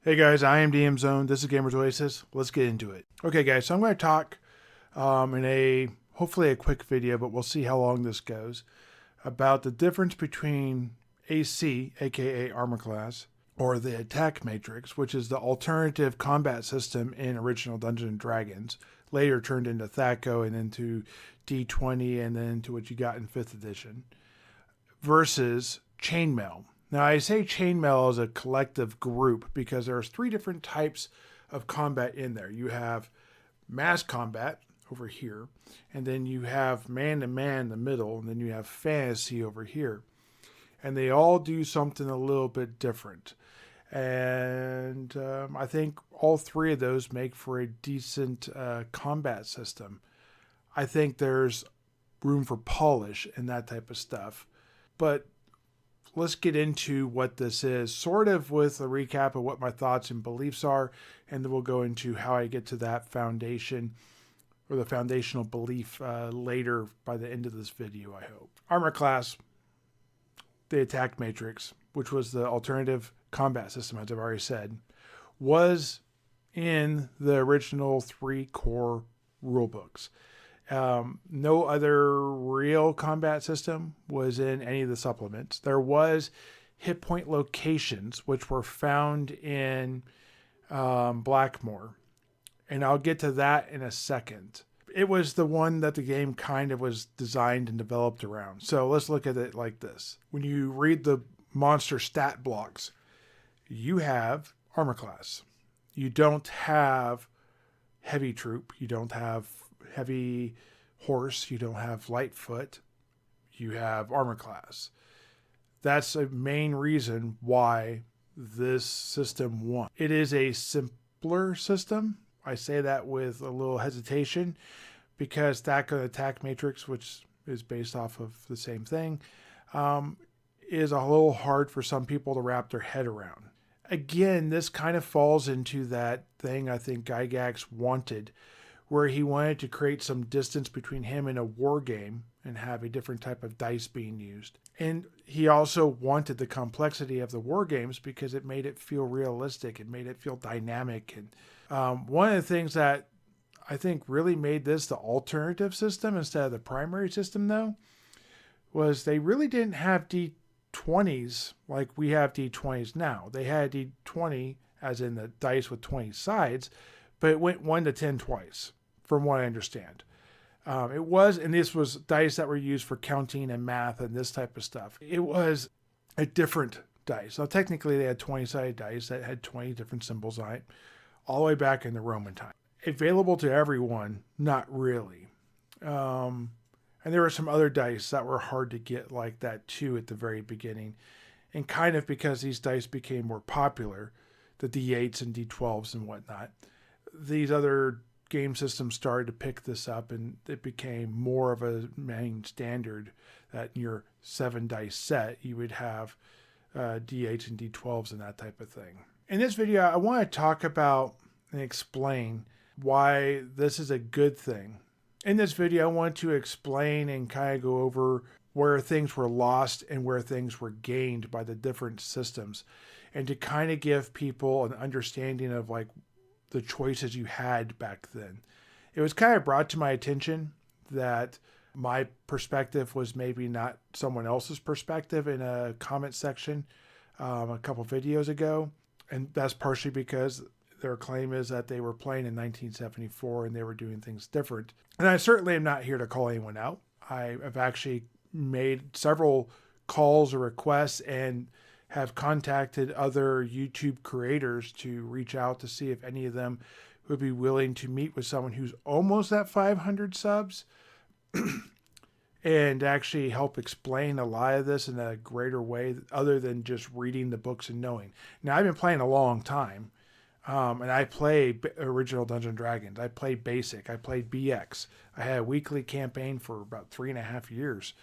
Hey guys, I am DM Zone. This is Gamers Oasis. Let's get into it. Okay guys, so I'm going to talk in a hopefully a quick video, but we'll see how long this goes, about the difference between AC, aka Armor Class, or the Attack Matrix, which is the alternative combat system in original Dungeons and Dragons, later turned into THACO and into D20 and then into what you got in 5th edition, versus Chainmail. Now, I say chainmail as a collective group because there's 3 different types of combat in there. You have mass combat over here, and then you have man-to-man in the middle, and then you have fantasy over here. And they all do something a little bit different. And I think all 3 of those make for a decent combat system. I think there's room for polish and that type of stuff. But let's get into what this is, sort of with a recap of what my thoughts and beliefs are, and then we'll go into how I get to that foundation, or the foundational belief later by the end of this video, I hope. Armor Class, the Attack Matrix, which was the alternative combat system, as I've already said, was in the original 3 core rulebooks. No other real combat system was in any of the supplements. There was hit point locations, which were found in Blackmoor, and I'll get to that in a second. It was the one that the game kind of was designed and developed around. So let's look at it like this. When you read the monster stat blocks, you have Armor Class. You don't have Heavy Troop. You don't have Heavy Horse. You don't have Lightfoot. You have Armor Class. That's a main reason why this system won. It is a simpler system. I say that with a little hesitation because THACO Attack Matrix, which is based off of the same thing, is a little hard for some people to wrap their head around. Again, this kind of falls into that thing I think Gygax wanted, where he wanted to create some distance between him and a war game and have a different type of dice being used. And he also wanted the complexity of the war games because it made it feel realistic. It made it feel dynamic. And one of the things that I think really made this the alternative system instead of the primary system, though, was they really didn't have D20s like we have D20s now. They had D20 as in the dice with 20 sides, but it went 1 to 10 twice, from what I understand. It was, and this was dice that were used for counting and math and this type of stuff. It was a different dice. Now, technically, they had 20-sided dice that had 20 different symbols on it, all the way back in the Roman time. Available to everyone, not really. And there were some other dice that were hard to get like that, too, at the very beginning. And kind of because these dice became more popular, the D8s and D12s and whatnot, these other game systems started to pick this up, and it became more of a main standard that in your 7 dice set, you would have D8s and D12s and that type of thing. In this video, I want to talk about and explain why this is a good thing. In this video, I want to explain and kind of go over where things were lost and where things were gained by the different systems, and to kind of give people an understanding of like the choices you had back then. It was kind of brought to my attention that my perspective was maybe not someone else's perspective in a comment section a couple videos ago. And that's partially because their claim is that they were playing in 1974 and they were doing things different. And I certainly am not here to call anyone out. I have actually made several calls or requests and have contacted other YouTube creators to reach out to see if any of them would be willing to meet with someone who's almost at 500 subs and actually help explain a lot of this in a greater way other than just reading the books and knowing. Now, I've been playing a long time, and I play original Dungeons & Dragons. I played Basic. I played BX. I had a weekly campaign for about 3.5 years.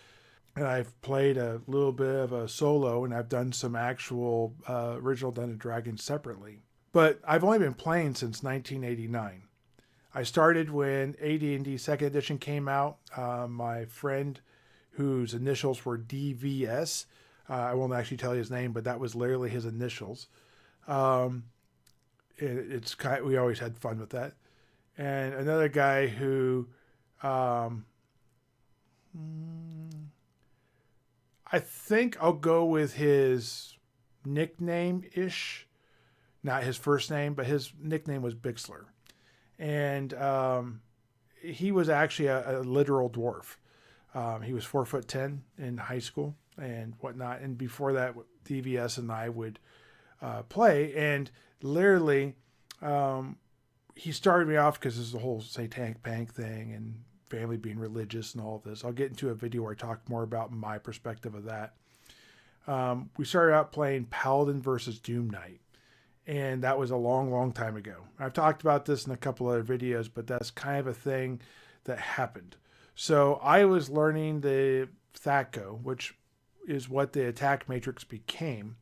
And I've played a little bit of a solo, and I've done some actual original Dungeons & Dragons separately. But I've only been playing since 1989. I started when OD&D 2nd edition came out. My friend, whose initials were DVS, I won't actually tell you his name, but that was literally his initials. It's we always had fun with that. And another guy who, um, I think I'll go with his nickname ish, not his first name, but his nickname was Bixler. And he was actually a literal dwarf. He was 4'10" in high school and whatnot. And before that, DVS and I would play. And literally, he started me off because there's the whole satanic panic thing and family being religious and all of this. I'll get into a video where I talk more about my perspective of that. We started out playing Paladin versus Doom Knight. And that was a long, long time ago. I've talked about this in a couple other videos, but that's kind of a thing that happened. So I was learning the THACO, which is what the Attack Matrix became,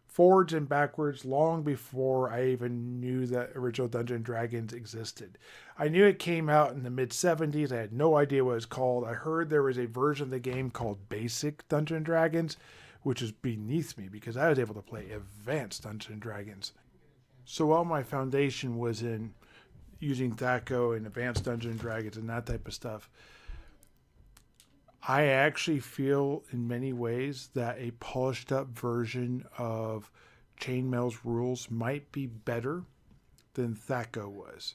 forwards and backwards long before I even knew that original Dungeons & Dragons existed. I knew it came out in the mid-70s. I had no idea what it was called. I heard there was a version of the game called Basic Dungeons & Dragons, which is beneath me because I was able to play Advanced Dungeons & Dragons. So while my foundation was in using THACO and Advanced Dungeons & Dragons and that type of stuff, I actually feel in many ways that a polished up version of Chainmail's rules might be better than THACO was.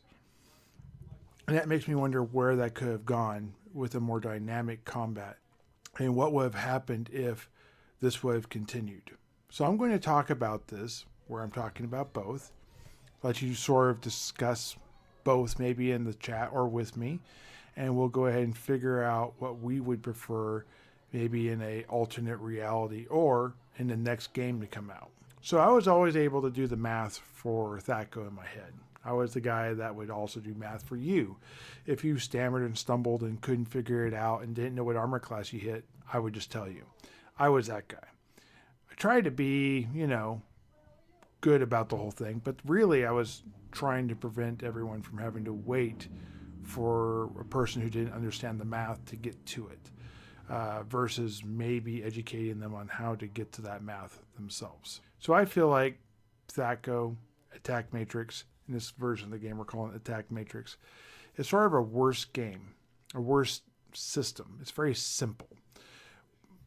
And that makes me wonder where that could have gone with a more dynamic combat and what would have happened if this would have continued. So I'm going to talk about this, where I'm talking about both, let you sort of discuss both maybe in the chat or with me, and we'll go ahead and figure out what we would prefer maybe in a alternate reality or in the next game to come out. So I was always able to do the math for THACO in my head. I was the guy that would also do math for you. If you stammered and stumbled and couldn't figure it out and didn't know what armor class you hit, I would just tell you. I was that guy. I tried to be, good about the whole thing, but really I was trying to prevent everyone from having to wait for a person who didn't understand the math to get to it, versus maybe educating them on how to get to that math themselves. So I feel like THACO, Attack Matrix, in this version of the game we're calling it Attack Matrix, is sort of a worse game, a worse system. It's very simple.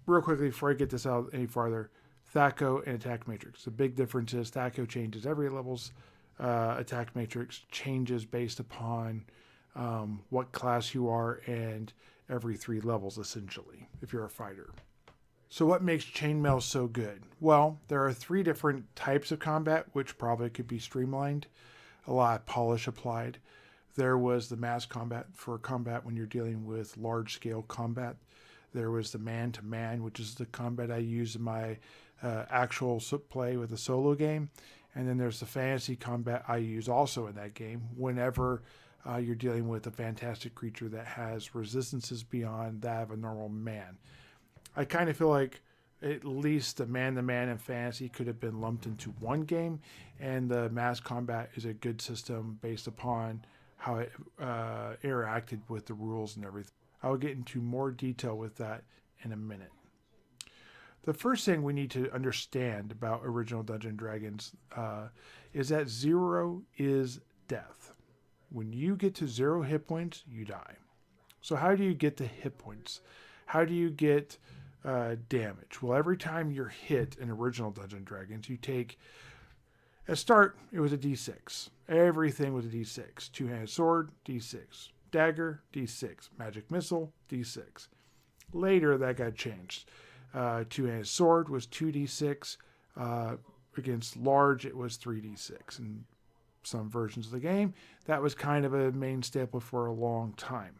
Real quickly, before I get this out any farther, THACO and Attack Matrix. The big difference is THACO changes every level's. Attack Matrix changes based upon what class you are and every 3 levels, essentially, if you're a fighter. So what makes Chainmail so good? Well, there are 3 different types of combat, which probably could be streamlined, a lot of polish applied. There was the mass combat for combat when you're dealing with large-scale combat. There was the man-to-man, which is the combat I use in my actual play with a solo game. And then there's the fantasy combat I use also in that game whenever you're dealing with a fantastic creature that has resistances beyond that of a normal man. I kind of feel like at least the man-to-man and fantasy could have been lumped into one game, and the mass combat is a good system based upon how it interacted with the rules and everything. I will get into more detail with that in a minute. The first thing we need to understand about original Dungeons & Dragons is that 0 is death. When you get to 0 hit points, you die. So how do you get to hit points? How do you get damage? Well, every time you're hit in original Dungeons & Dragons, you take, at start, it was a d6. Everything was a d6. Two-handed sword, d6. Dagger, d6. Magic missile, d6. Later, that got changed. Two-handed sword was 2d6. Against large, it was 3d6. In some versions of the game, that was kind of a main staple for a long time.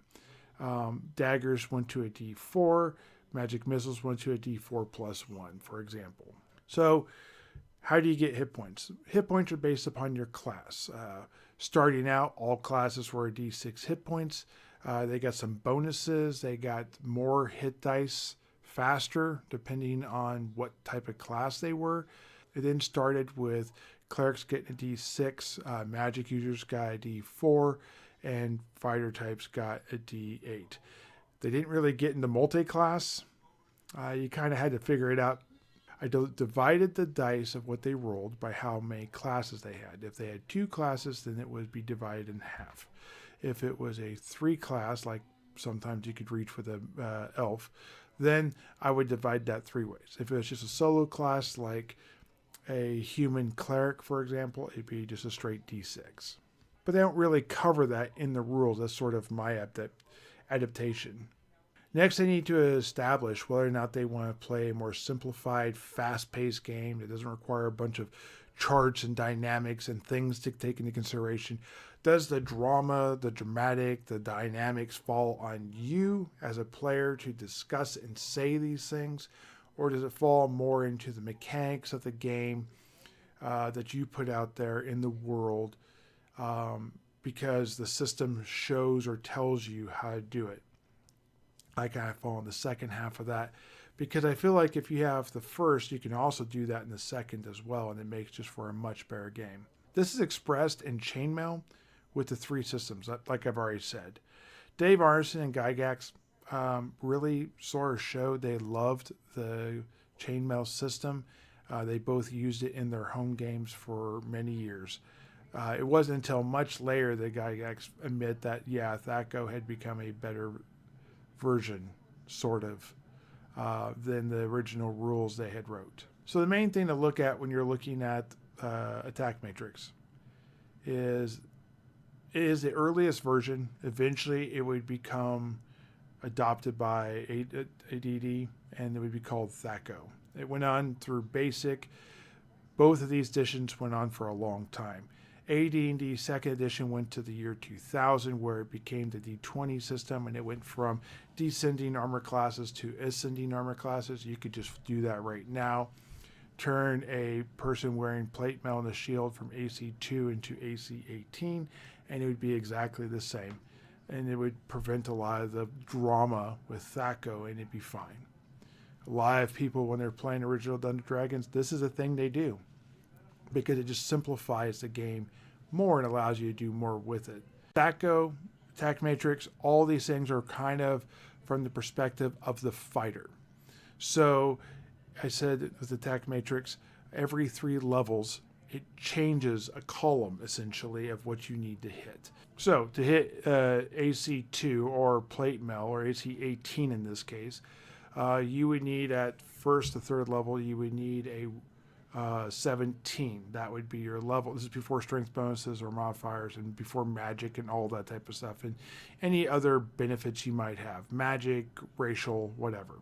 Daggers went to a d4. Magic missiles went to a d4 plus 1, for example. So how do you get hit points? Hit points are based upon your class. Starting out, all classes were a d6 hit points. They got some bonuses. They got more hit dice faster, depending on what type of class they were. It then started with clerics getting a d6, magic users got a d4, and fighter types got a d8. They didn't really get into multi-class. You kind of had to figure it out. I divided the dice of what they rolled by how many classes they had. If they had 2 classes, then it would be divided in half. If it was a 3 class, like sometimes you could reach with a elf, then I would divide that 3 ways. If it was just a solo class, like a human cleric, for example, it'd be just a straight D6. But they don't really cover that in the rules. That's sort of my adaptation. Next, they need to establish whether or not they want to play a more simplified, fast-paced game that doesn't require a bunch of charts and dynamics and things to take into consideration. Does the drama, the dramatic, the dynamics fall on you as a player to discuss and say these things? Or does it fall more into the mechanics of the game that you put out there in the world because the system shows or tells you how to do it? I kind of fall in the second half of that because I feel like if you have the first, you can also do that in the second as well, and it makes just for a much better game. This is expressed in Chainmail with the 3 systems, like I've already said. Dave Arneson and Gygax really sort of showed they loved the Chainmail system. They both used it in their home games for many years. It wasn't until much later that Gygax admit that, yeah, THACO had become a better version, sort of, than the original rules they had wrote. So the main thing to look at when you're looking at Attack Matrix is the earliest version. Eventually it would become adopted by OD&D, and it would be called THACO. It went on through basic. Both of these editions went on for a long time. AD&D second edition went to the year 2000, where it became the D20 system, and it went from descending armor classes to ascending armor classes. You could just do that right now. Turn a person wearing plate mail and a shield from AC 2 into AC 18, and it would be exactly the same. And it would prevent a lot of the drama with THACO, and it'd be fine. A lot of people, when they're playing original Dungeons & Dragons, this is a thing they do, because it just simplifies the game more and allows you to do more with it. THACO, Attack Matrix, all these things are kind of from the perspective of the fighter. So I said with Attack Matrix, every 3 levels, it changes a column, essentially, of what you need to hit. So to hit AC 2 or plate mail, or AC 18 in this case, you would need at first, the 3rd level, you would need a 17. That would be your level. This is before strength bonuses or modifiers, and before magic and all that type of stuff, and any other benefits you might have, magic, racial, whatever,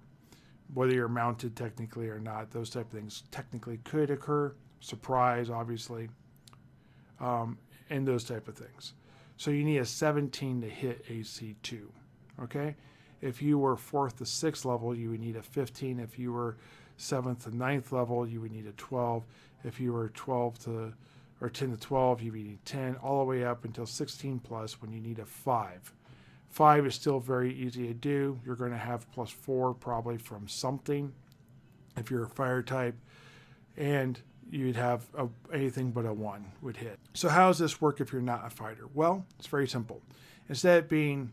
whether you're mounted technically or not. Those type of things technically could occur. Surprise, obviously, and those type of things. So you need a 17 to hit AC 2. Okay, if you were 4th to 6th level, you would need a 15. If you were 7th to 9th level, you would need a 12. If you were 10 to 12, you would need 10, all the way up until 16 plus, when you need a 5. 5 is still very easy to do. You're going to have +4 probably from something if you're a fire type, and you'd have anything but a 1 would hit. So how does this work if you're not a fighter? Well, it's very simple. Instead of being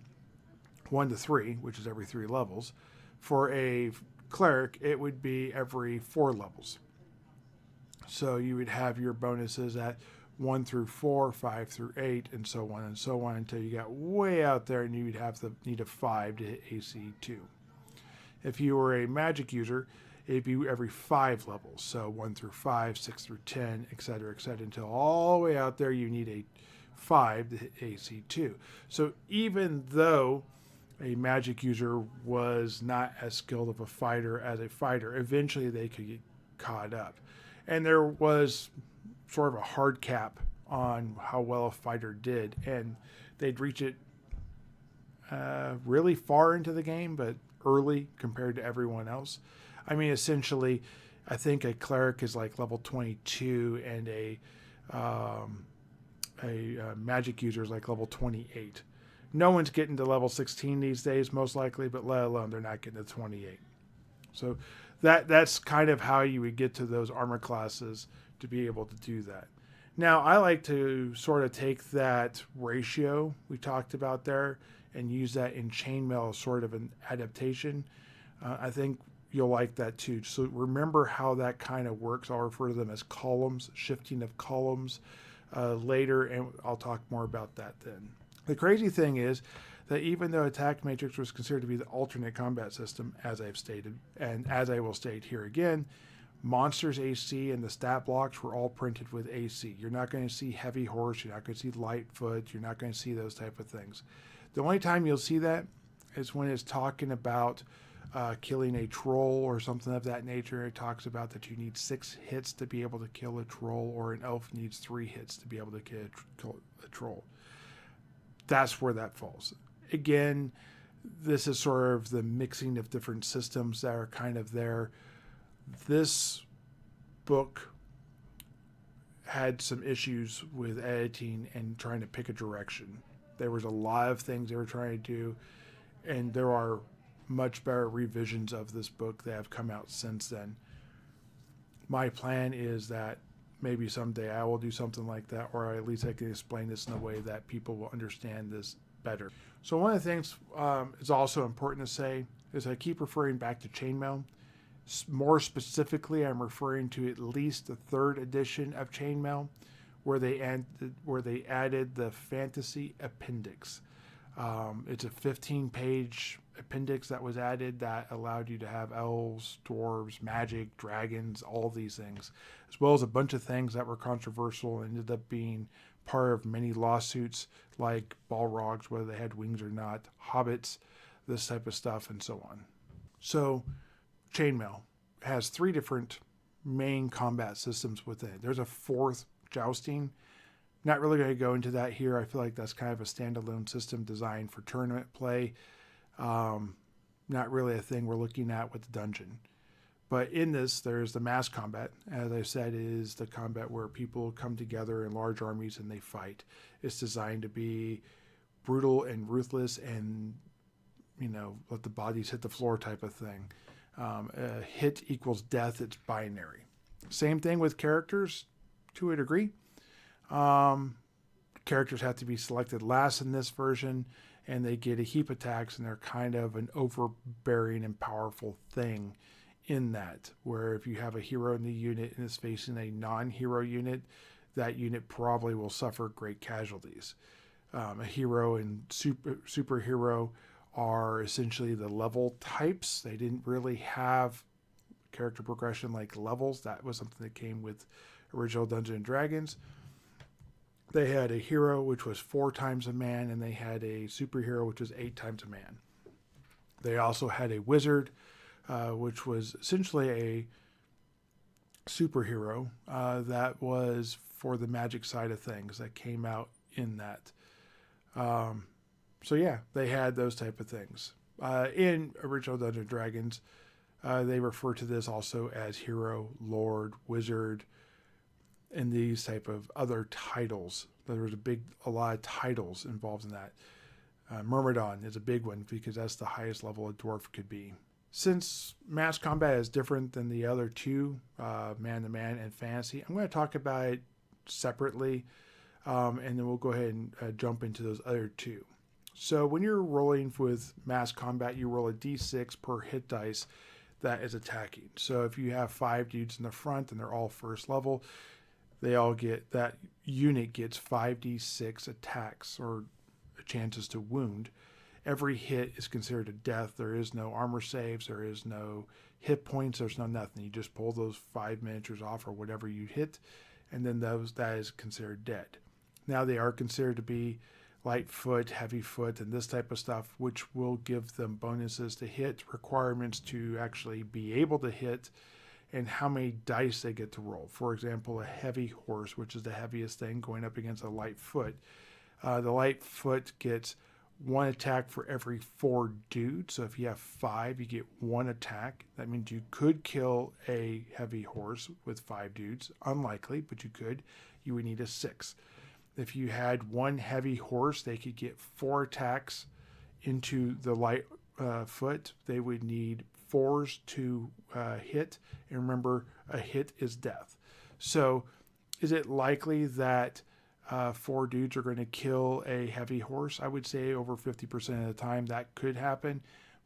1 to 3, which is every 3 levels, for a cleric, it would be every 4 levels. So you would have your bonuses at 1 through 4, 5 through 8, and so on until you got way out there, and you would have to need a 5 to hit AC 2. If you were a magic user, it'd be every 5 levels. So 1 through 5, 6 through 10, etc., until all the way out there you need a 5 to hit AC 2. So even though a magic user was not as skilled of a fighter as a fighter, eventually they could get caught up. And there was sort of a hard cap on how well a fighter did, and they'd reach it really far into the game, but early compared to everyone else. I mean, essentially, I think a cleric is like level 22, and a magic user is like level 28. No one's getting to level 16 these days, most likely, but let alone they're not getting to 28. So that's kind of how you would get to those armor classes to be able to do that. Now, I like to sort of take that ratio we talked about there and use that in Chainmail as sort of an adaptation. I think you'll like that too. So remember how that kind of works. I'll refer to them as columns, shifting of columns later, and I'll talk more about that then. The crazy thing is that even though Attack Matrix was considered to be the alternate combat system, as I've stated, and as I will state here again, monsters AC and the stat blocks were all printed with AC. You're not going to see heavy horse, you're not going to see light foot, you're not going to see those type of things. The only time you'll see that is when it's talking about killing a troll or something of that nature. It talks about that you need 6 hits to be able to kill a troll, or an elf needs 3 hits to be able to kill a troll. That's where that falls. Again, this is sort of the mixing of different systems that are kind of there. This book had some issues with editing and trying to pick a direction. There was a lot of things they were trying to do, and there are much better revisions of this book that have come out since then. My plan is that maybe someday I will do something like that, or at least I can explain this in a way that people will understand this better. So one of the things is also important to say is I keep referring back to Chainmail. More specifically, I'm referring to at least the 3rd edition of Chainmail, where they added the fantasy appendix. It's a 15-page appendix that was added that allowed you to have elves, dwarves, magic, dragons, all these things, as well as a bunch of things that were controversial and ended up being part of many lawsuits, like Balrogs, whether they had wings or not, hobbits, this type of stuff, and so on. So Chainmail has 3 different main combat systems within it. There's a 4th, jousting. Not really going to go into that here. I feel like that's kind of a standalone system designed for tournament play. Not really a thing we're looking at with the dungeon. But in this, there's the mass combat. As I said, is the combat where people come together in large armies and they fight. It's designed to be brutal and ruthless and, let the bodies hit the floor type of thing. A hit equals death. It's binary. Same thing with characters to a degree. Characters have to be selected last in this version, and they get a heap attacks, and they're kind of an overbearing and powerful thing in that, where if you have a hero in the unit and is facing a non-hero unit, that unit probably will suffer great casualties. A hero and superhero are essentially the level types. They didn't really have character progression like levels. That was something that came with original Dungeons and Dragons. They had a hero, which was 4 times a man, and they had a superhero, which was 8 times a man. They also had a wizard, which was essentially a superhero that was for the magic side of things that came out in that. So yeah, they had those type of things. In original Dungeons and Dragons, they refer to this also as hero, lord, wizard, and these type of other titles. There was a lot of titles involved in that. Myrmidon is a big one because that's the highest level a dwarf could be. Since mass combat is different than the other 2, man-to-man and fantasy, I'm going to talk about it separately, and then we'll go ahead and jump into those other 2. So when you're rolling with mass combat, you roll a d6 per hit dice that is attacking. So if you have 5 dudes in the front and they're all 1st level, that unit gets 5d6 attacks or chances to wound. Every hit is considered a death. There is no armor saves. There is no hit points. There's no nothing. You just pull those 5 miniatures off or whatever you hit, and then that is considered dead. Now they are considered to be light foot, heavy foot, and this type of stuff, which will give them bonuses to hit, requirements to actually be able to hit, and how many dice they get to roll. For example, a heavy horse, which is the heaviest thing, going up against a light foot. The light foot gets 1 attack for every 4 dudes. So if you have 5, you get 1 attack. That means you could kill a heavy horse with 5 dudes. Unlikely, but you could. You would need a 6. If you had 1 heavy horse, they could get 4 attacks into the light foot. They would need 4s to hit, and remember, a hit is death. So is it likely that 4 dudes are going to kill a heavy horse? I would say over 50% of the time that could happen,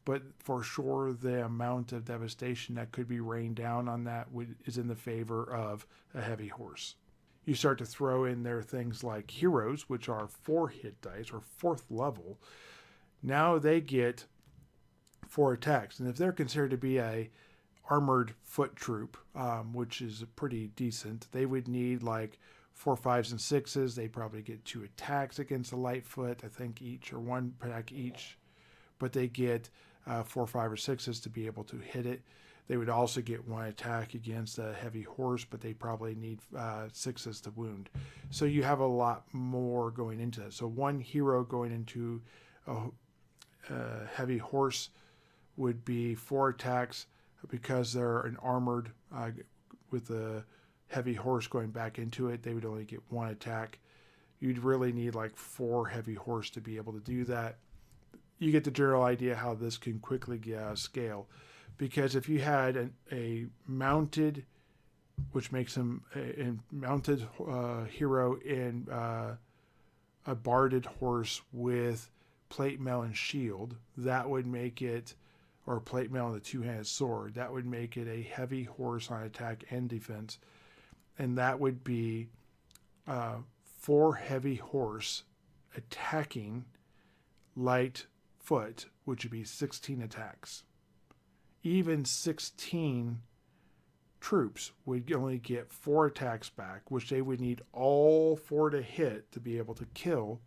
but for sure the amount of devastation that could be rained down on that is in the favor of a heavy horse. You start to throw in there things like heroes, which are 4 hit dice or 4th level. Now they get 4 attacks, and if they're considered to be a armored foot troop, which is pretty decent, they would need like 4 5s and 6s. They probably get 2 attacks against a light foot, I think, each, or 1 attack each, but they get 4 5 or 6s to be able to hit it. They would also get 1 attack against a heavy horse, but they probably need 6s to wound. So you have a lot more going into that. So 1 hero going into a heavy horse would be 4 attacks. Because they're an armored with a heavy horse going back into it, they would only get 1 attack. You'd really need like 4 heavy horse to be able to do that. You get the general idea how this can quickly scale. Because if you had a mounted, which makes him a mounted hero in a barded horse with plate mail and shield, that would make it, or plate mail and a 2-handed sword, that would make it a heavy horse on attack and defense. And that would be 4 heavy horse attacking light foot, which would be 16 attacks. Even 16 troops would only get 4 attacks back, which they would need all 4 to hit to be able to kill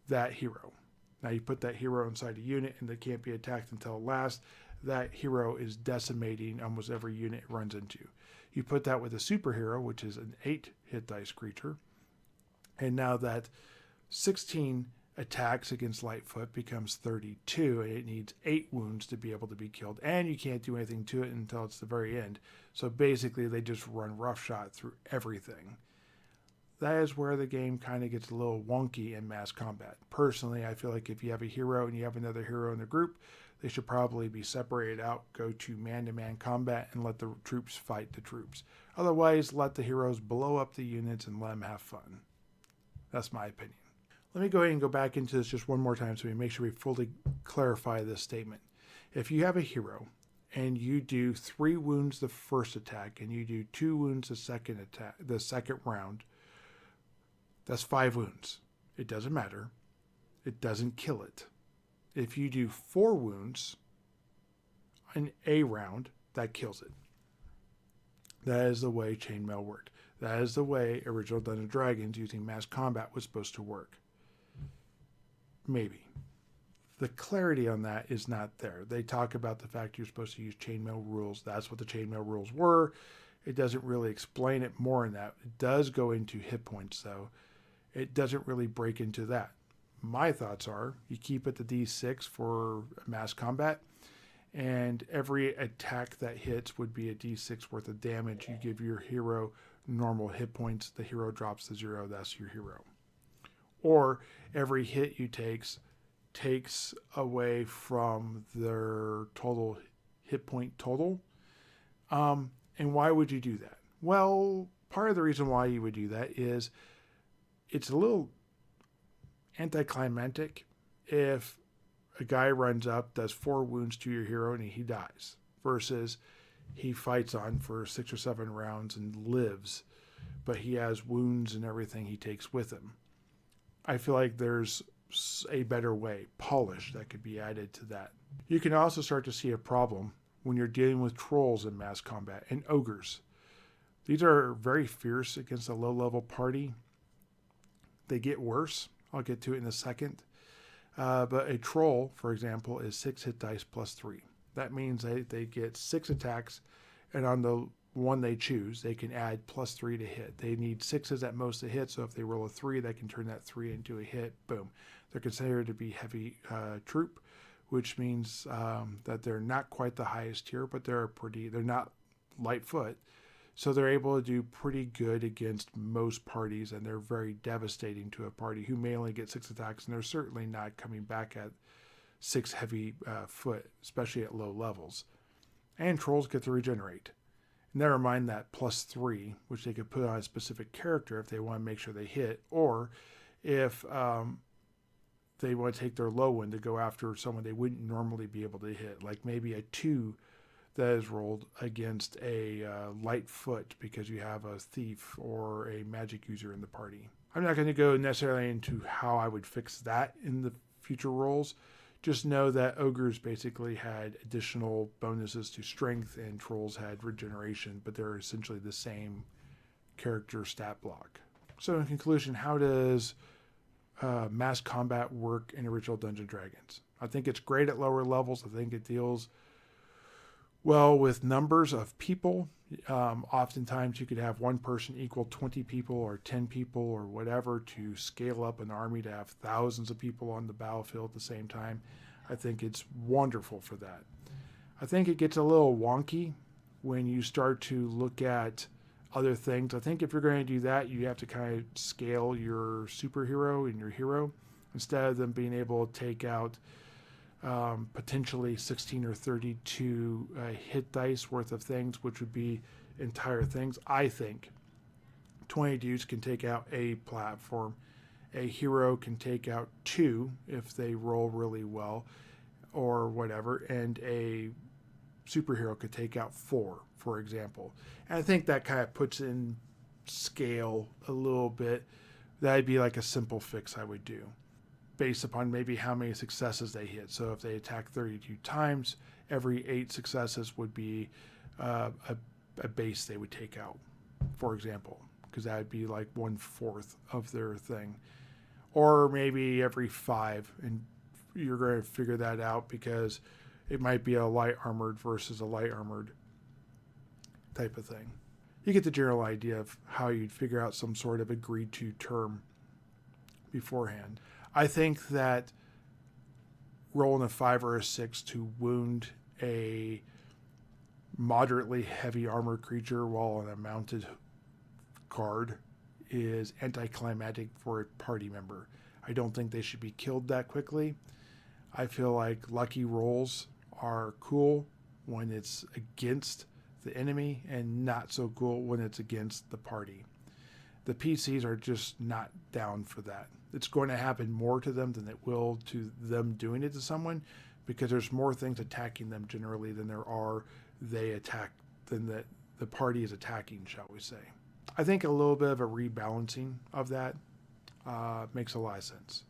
that hero. Now you put that hero inside a unit and they can't be attacked until last. That hero is decimating almost every unit it runs into. You put that with a superhero, which is an 8 hit dice creature. And now that 16 attacks against Lightfoot becomes 32, and it needs 8 wounds to be able to be killed. And you can't do anything to it until it's the very end. So basically they just run roughshod through everything. That is where the game kind of gets a little wonky in mass combat. Personally, I feel like if you have a hero and you have another hero in the group, they should probably be separated out, go to man-to-man combat, and let the troops fight the troops. Otherwise, let the heroes blow up the units and let them have fun. That's my opinion. Let me go ahead and go back into this just one more time so we make sure we fully clarify this statement. If you have a hero and you do 3 wounds the first attack and you do 2 wounds the second round, that's 5 wounds. It doesn't matter. It doesn't kill it. If you do 4 wounds in a round, that kills it. That is the way chainmail worked. That is the way original Dungeons & Dragons using mass combat was supposed to work. Maybe. The clarity on that is not there. They talk about the fact you're supposed to use chainmail rules. That's what the chainmail rules were. It doesn't really explain it more in that. It does go into hit points, though. It doesn't really break into that. My thoughts are you keep it to D6 for mass combat, and every attack that hits would be a D6 worth of damage. You give your hero normal hit points. The hero drops to 0. That's your hero. Or every hit you takes away from their total hit point total. And why would you do that? Well, part of the reason why you would do that is it's a little anticlimactic if a guy runs up, does 4 wounds to your hero, and he dies, versus he fights on for 6 or 7 rounds and lives, but he has wounds and everything he takes with him. I feel like there's a better way, polish, that could be added to that. You can also start to see a problem when you're dealing with trolls in mass combat and ogres. These are very fierce against a low-level party. They get worse. I'll get to it in a second. But a troll, for example, is 6 hit dice plus 3. That means they get 6 attacks, and on the one they choose, they can add plus 3 to hit. They need 6s at most to hit, so if they roll a 3, they can turn that 3 into a hit. Boom. They're considered to be heavy troop, which means that they're not quite the highest tier, but they're not Lightfoot. So they're able to do pretty good against most parties, and they're very devastating to a party who may only get 6 attacks, and they're certainly not coming back at 6 heavy foot, especially at low levels. And trolls get to regenerate. Never mind that plus 3, which they could put on a specific character if they want to make sure they hit, or if they want to take their low one to go after someone they wouldn't normally be able to hit, like maybe a 2 that is rolled against a light foot because you have a thief or a magic user in the party. I'm not going to go necessarily into how I would fix that in the future rolls. Just know that ogres basically had additional bonuses to strength and trolls had regeneration, but they're essentially the same character stat block. So in conclusion, how does mass combat work in original Dungeons & Dragons? I think it's great at lower levels. I think it deals well with numbers of people. Oftentimes you could have one person equal 20 people or 10 people or whatever to scale up an army to have thousands of people on the battlefield at the same time. I think it's wonderful for that. I think it gets a little wonky when you start to look at other things. I think if you're going to do that, you have to kind of scale your superhero and your hero instead of them being able to take out potentially 16 or 32 hit dice worth of things, which would be entire things. I think 20 dudes can take out a platform. A hero can take out 2 if they roll really well or whatever, and a superhero could take out 4, for example. And I think that kind of puts in scale a little bit. That'd be like a simple fix I would do, based upon maybe how many successes they hit. So if they attack 32 times, every 8 successes would be a base they would take out, for example, because that would be like 1/4 of their thing. Or maybe every 5, and you're going to figure that out because it might be a light armored versus a light armored type of thing. You get the general idea of how you'd figure out some sort of agreed to term beforehand. I think that rolling a 5 or a 6 to wound a moderately heavy armored creature while on a mounted guard is anticlimactic for a party member. I don't think they should be killed that quickly. I feel like lucky rolls are cool when it's against the enemy and not so cool when it's against the party. The PCs are just not down for that. It's going to happen more to them than it will to them doing it to someone, because there's more things attacking them generally than there are than the party is attacking, shall we say. I think a little bit of a rebalancing of that makes a lot of sense.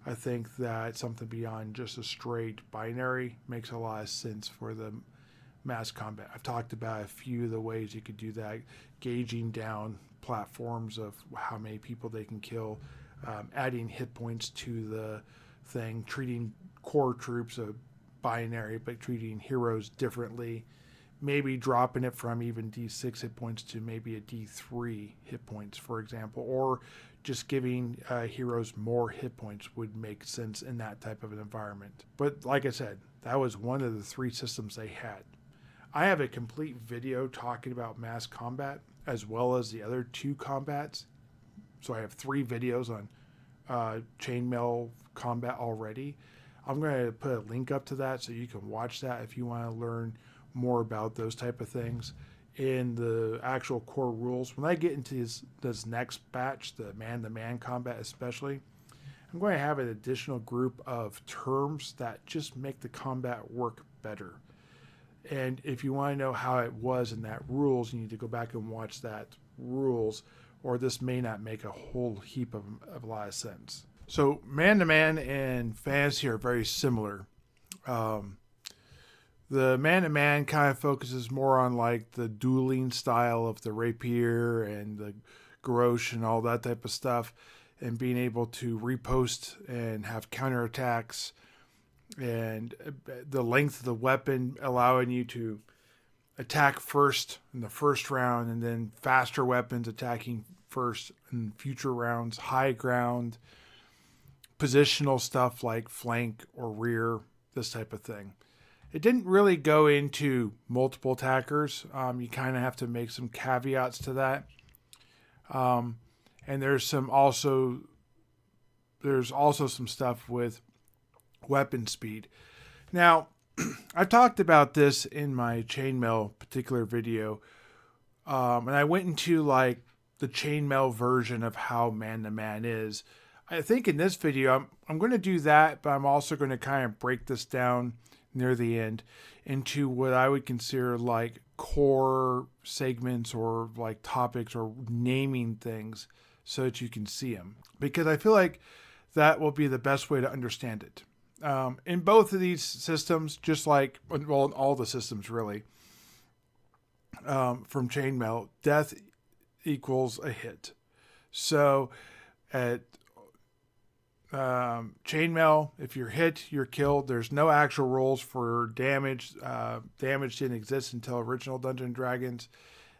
I think that something beyond just a straight binary makes a lot of sense for the mass combat. I've talked about a few of the ways you could do that, gauging down platforms of how many people they can kill, adding hit points to the thing, treating core troops a binary, but treating heroes differently, maybe dropping it from even D6 hit points to maybe a D3 hit points, for example, or just giving heroes more hit points would make sense in that type of an environment. But like I said, that was one of the 3 systems they had. I have a complete video talking about mass combat as well as the other 2 combats. So I have 3 videos on chainmail combat already. I'm going to put a link up to that so you can watch that if you want to learn more about those type of things. In the actual core rules, when I get into this next batch, the man-to-man combat especially, I'm going to have an additional group of terms that just make the combat work better. And if you want to know how it was in that rules, you need to go back and watch that rules, or this may not make a whole heap of a lot of sense. So man-to-man and fantasy are very similar. The man-to-man kind of focuses more on like the dueling style of the rapier and the garrosh and all that type of stuff, and being able to repost and have counterattacks, and the length of the weapon allowing you to attack first in the first round, and then faster weapons attacking first in future rounds, high ground, positional stuff like flank or rear, this type of thing. It didn't really go into multiple attackers. You kind of have to make some caveats to that. And there's also some stuff with weapon speed. Now, I've talked about this in my chainmail particular video, and I went into like the chainmail version of how man-to-man is. I think in this video, I'm going to do that, but I'm also going to kind of break this down near the end into what I would consider like core segments or like topics or naming things so that you can see them. Because I feel like that will be the best way to understand it. In both of these systems, just like, well, in all the systems really, from Chainmail, death equals a hit. So at Chainmail, if you're hit, you're killed. There's no actual rules for damage. Damage didn't exist until original Dungeons & Dragons.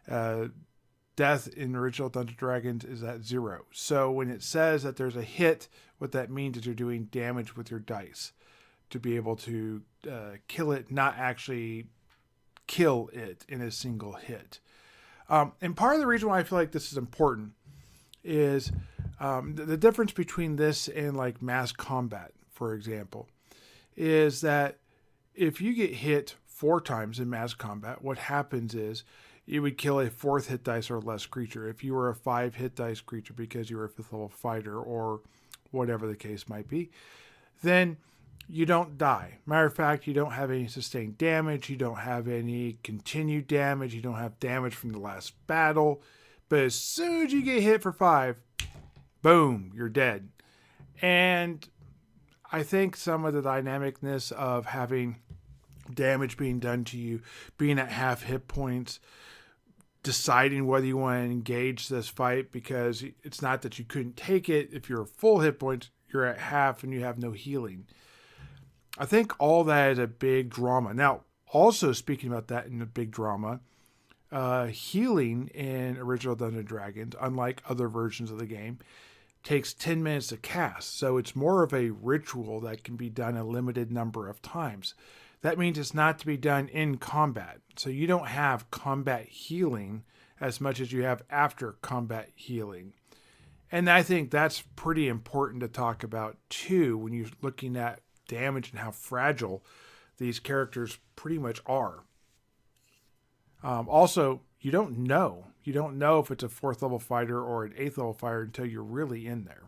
Death in original Dungeons & Dragons is at 0. So when it says that there's a hit, what that means is you're doing damage with your dice to be able to kill it, not actually kill it in a single hit. And part of the reason why I feel like this is important is the difference between this and like mass combat, for example, is that if you get hit 4 times in mass combat, what happens is you would kill a 4th hit dice or less creature. If you were a 5 hit dice creature because you were a 5th level fighter or whatever the case might be, then you don't die. Matter of fact, you don't have any sustained damage. You don't have any continued damage. You don't have damage from the last battle. But as soon as you get hit for 5, boom, you're dead. And I think some of the dynamicness of having damage being done to you, being at half hit points, deciding whether you want to engage this fight, because it's not that you couldn't take it. If you're full hit points, you're at half and you have no healing. I think all that is a big drama. Now, also speaking about that in the big drama, healing in original Dungeons & Dragons, unlike other versions of the game, takes 10 minutes to cast. So it's more of a ritual that can be done a limited number of times. That means it's not to be done in combat. So you don't have combat healing as much as you have after combat healing. And I think that's pretty important to talk about too when you're looking at damage and how fragile these characters pretty much are. Also, you don't know. You don't know if it's a 4th level fighter or an 8th level fighter until you're really in there.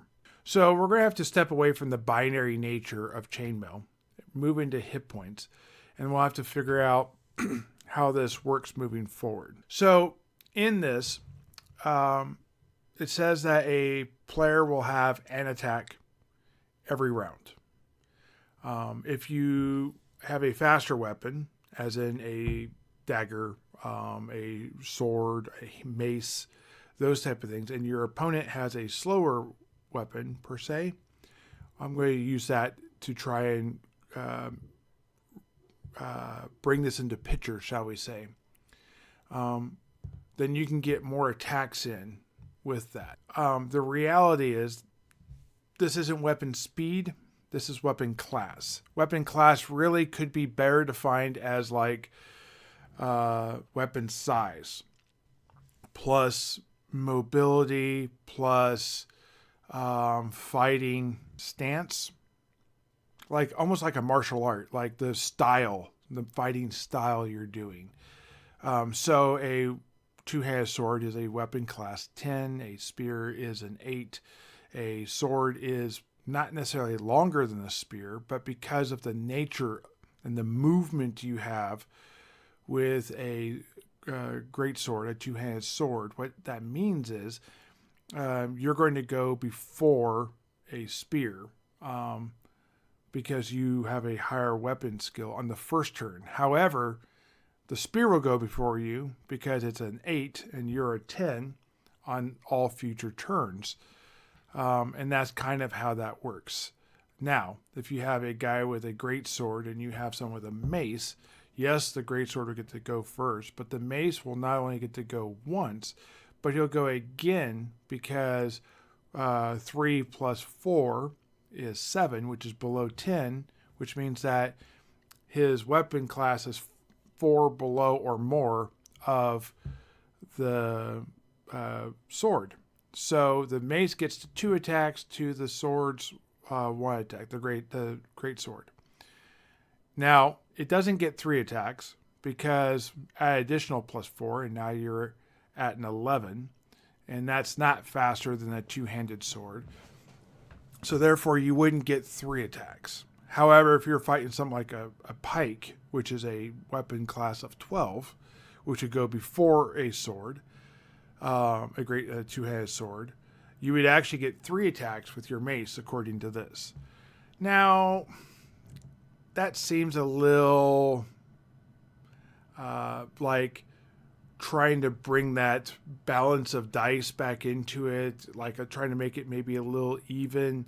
So we're going to have to step away from the binary nature of Chainmail, move into hit points, and we'll have to figure out how this works moving forward. So in this, it says that a player will have an attack every round. If you have a faster weapon, as in a dagger, a sword, a mace, those type of things, and your opponent has a slower weapon per se, I'm going to use that to try and bring this into picture, shall we say. Then you can get more attacks in with that. The reality is this isn't weapon speed. This is weapon class. Weapon class really could be better defined as like weapon size plus mobility plus fighting stance, like almost like a martial art, like the style, the fighting style you're doing. So a 2-handed sword is a weapon class 10, a spear is an 8, a sword is not necessarily longer than a spear, but because of the nature and the movement you have with a great sword, a 2-handed sword, what that means is you're going to go before a spear because you have a higher weapon skill on the first turn. However, the spear will go before you because it's an 8 and you're a 10 on all future turns. And that's kind of how that works. Now, if you have a guy with a great sword and you have someone with a mace, yes, the great sword will get to go first, but the mace will not only get to go once, but he'll go again because 3 plus 4 is 7, which is below 10, which means that his weapon class is 4 below or more of the sword. So the mace gets 2 attacks to the sword's 1 attack, the great sword. Now, it doesn't get 3 attacks because add additional plus 4, and now you're at an 11, and that's not faster than a 2-handed sword. So therefore, you wouldn't get 3 attacks. However, if you're fighting something like a pike, which is a weapon class of 12, which would go before a sword, a great two-handed sword, you would actually get 3 attacks with your mace, according to this. Now, that seems a little like trying to bring that balance of dice back into it, like trying to make it maybe a little even.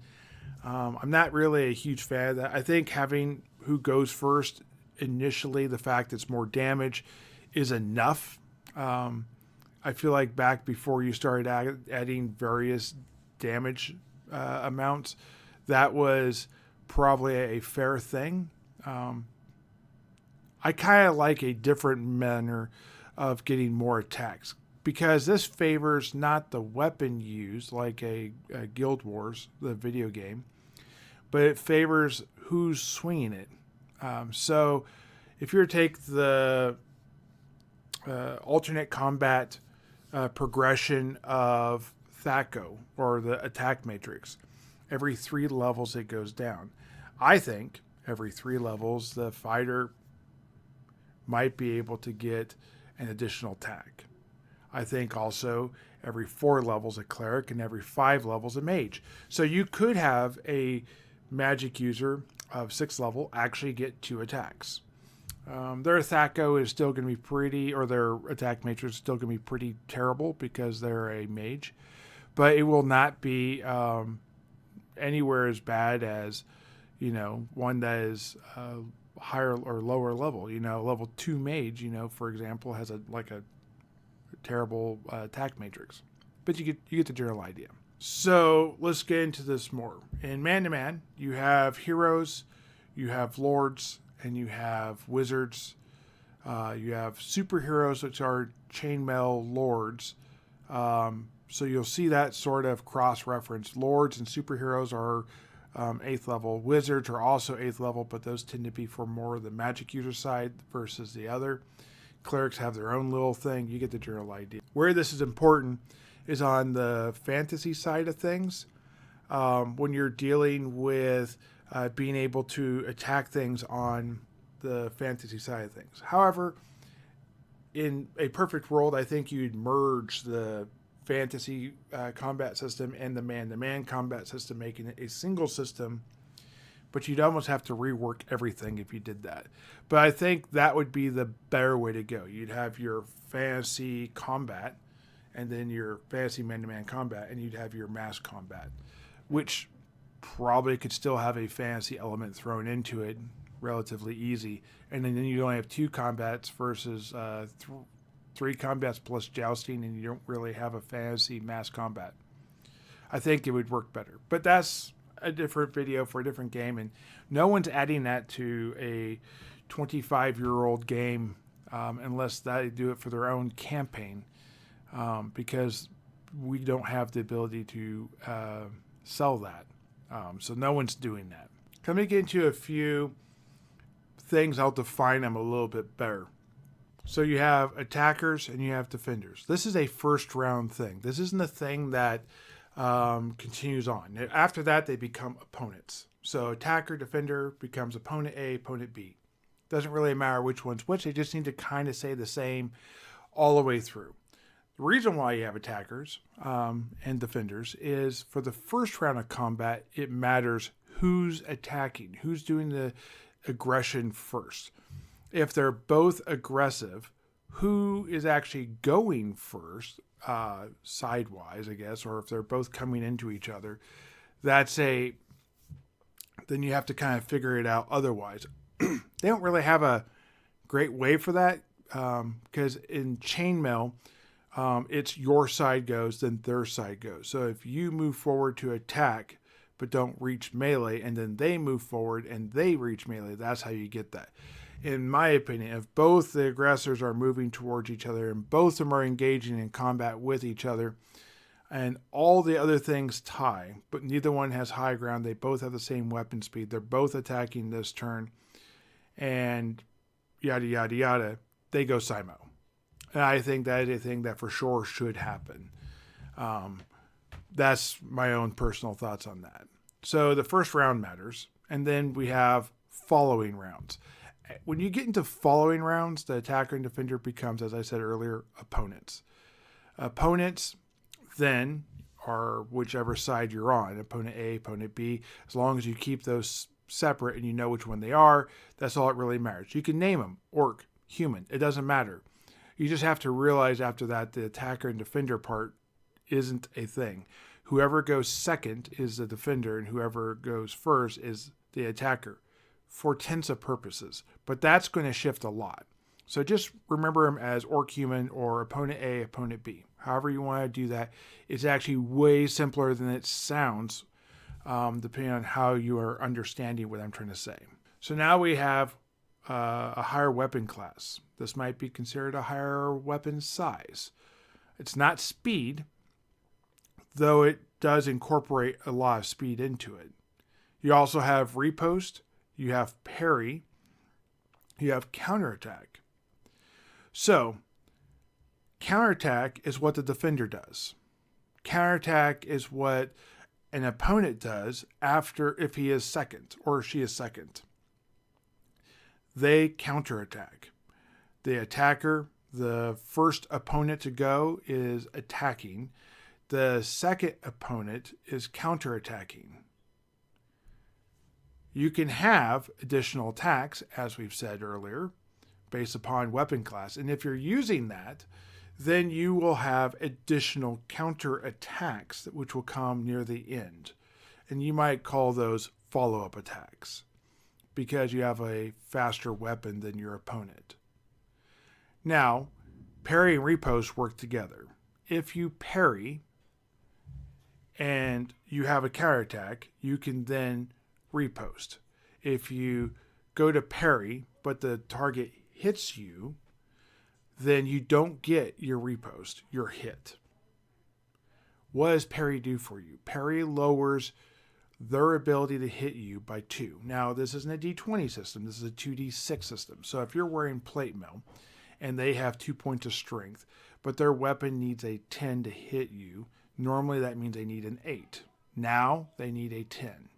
I'm not really a huge fan of that. I think having who goes first initially, the fact it's more damage, is enough. I feel like back before you started adding various damage amounts, that was probably a fair thing. I kind of like a different manner of getting more attacks, because this favors not the weapon used like a Guild Wars, the video game, but it favors who's swinging it. So if you were to take the alternate combat progression of THACO, or the Attack Matrix, every 3 levels it goes down. I think every 3 levels the fighter might be able to get an additional attack. I think also every 4 levels a cleric, and every 5 levels a mage. So you could have a magic user of 6th level actually get 2 attacks. Their THACO is still going to be pretty, or their attack matrix is still going to be pretty terrible because they're a mage, but it will not be anywhere as bad as, one that is higher or lower level. Level 2 mage, for example, has a terrible attack matrix, but you get the general idea. So let's get into this more. In man-to-man, you have heroes, you have lords, and you have wizards. You have superheroes, which are chainmail lords. So you'll see that sort of cross-reference. Lords and superheroes are 8th level. Wizards are also 8th level, but those tend to be for more of the magic user side versus the other. Clerics have their own little thing. You get the general idea. Where this is important is on the fantasy side of things. When you're dealing with being able to attack things on the fantasy side of things. However, in a perfect world, I think you'd merge the fantasy combat system and the man-to-man combat system, making it a single system, but you'd almost have to rework everything if you did that. But I think that would be the better way to go. You'd have your fantasy combat, and then your fantasy man-to-man combat, and you'd have your mass combat, which probably could still have a fantasy element thrown into it, relatively easy. And then you only have 2 combats versus 3 combats plus jousting, and you don't really have a fantasy mass combat. I think it would work better. But that's a different video for a different game, and no one's adding that to a 25-year-old game unless they do it for their own campaign, because we don't have the ability to sell that. So no one's doing that. Let me get into a few things. I'll define them a little bit better. So you have attackers and you have defenders. This is a first round thing. This isn't a thing that continues on. After that, they become opponents. So attacker, defender becomes opponent A, opponent B. Doesn't really matter which one's which. They just need to kind of say the same all the way through. The reason why you have attackers and defenders is for the first round of combat, it matters who's attacking, who's doing the aggression first. If they're both aggressive, who is actually going first, sidewise, I guess, or if they're both coming into each other, then you have to kind of figure it out otherwise. They don't really have a great way for that, because in chainmail, it's your side goes, then their side goes. So if you move forward to attack, but don't reach melee, and then they move forward and they reach melee, that's how you get that. In my opinion, if both the aggressors are moving towards each other and both of them are engaging in combat with each other, and all the other things tie, but neither one has high ground, they both have the same weapon speed, they're both attacking this turn, and yada, yada, yada, they go Simo. And I think that is a thing that for sure should happen. That's my own personal thoughts on that. So the first round matters, and then we have following rounds. When you get into following rounds, the attacker and defender becomes, as I said earlier, opponents. Opponents then are whichever side you're on, opponent A, opponent B. As long as you keep those separate and you know which one they are, that's all it really matters. You can name them, orc, human, it doesn't matter. You just have to realize after that the attacker and defender part isn't a thing. Whoever goes second is the defender, and whoever goes first is the attacker, for intents of purposes. But that's going to shift a lot. So just remember them as orc, human, or opponent A, opponent B. However you want to do that. It's actually way simpler than it sounds, depending on how you are understanding what I'm trying to say. So now we have a higher weapon class. This might be considered a higher weapon size. It's not speed, though it does incorporate a lot of speed into it. You also have riposte, you have parry, you have counterattack. So, counterattack is what the defender does. Counterattack is what an opponent does after, if he is second or she is second. They counterattack. The attacker, the first opponent to go, is attacking. The second opponent is counterattacking. You can have additional attacks, as we've said earlier, based upon weapon class. And if you're using that, then you will have additional counter attacks, which will come near the end. And you might call those follow-up attacks, because you have a faster weapon than your opponent. Now, parry and riposte work together. If you parry and you have a counterattack, you can then riposte. If you go to parry, but the target hits you, then you don't get your riposte, your hit. What does parry do for you? Parry lowers their ability to hit you by 2. Now, this isn't a D20 system. This is a 2D6 system. So if you're wearing plate mail and they have 2 points of strength, but their weapon needs a 10 to hit you, normally that means they need an 8. Now they need a 10.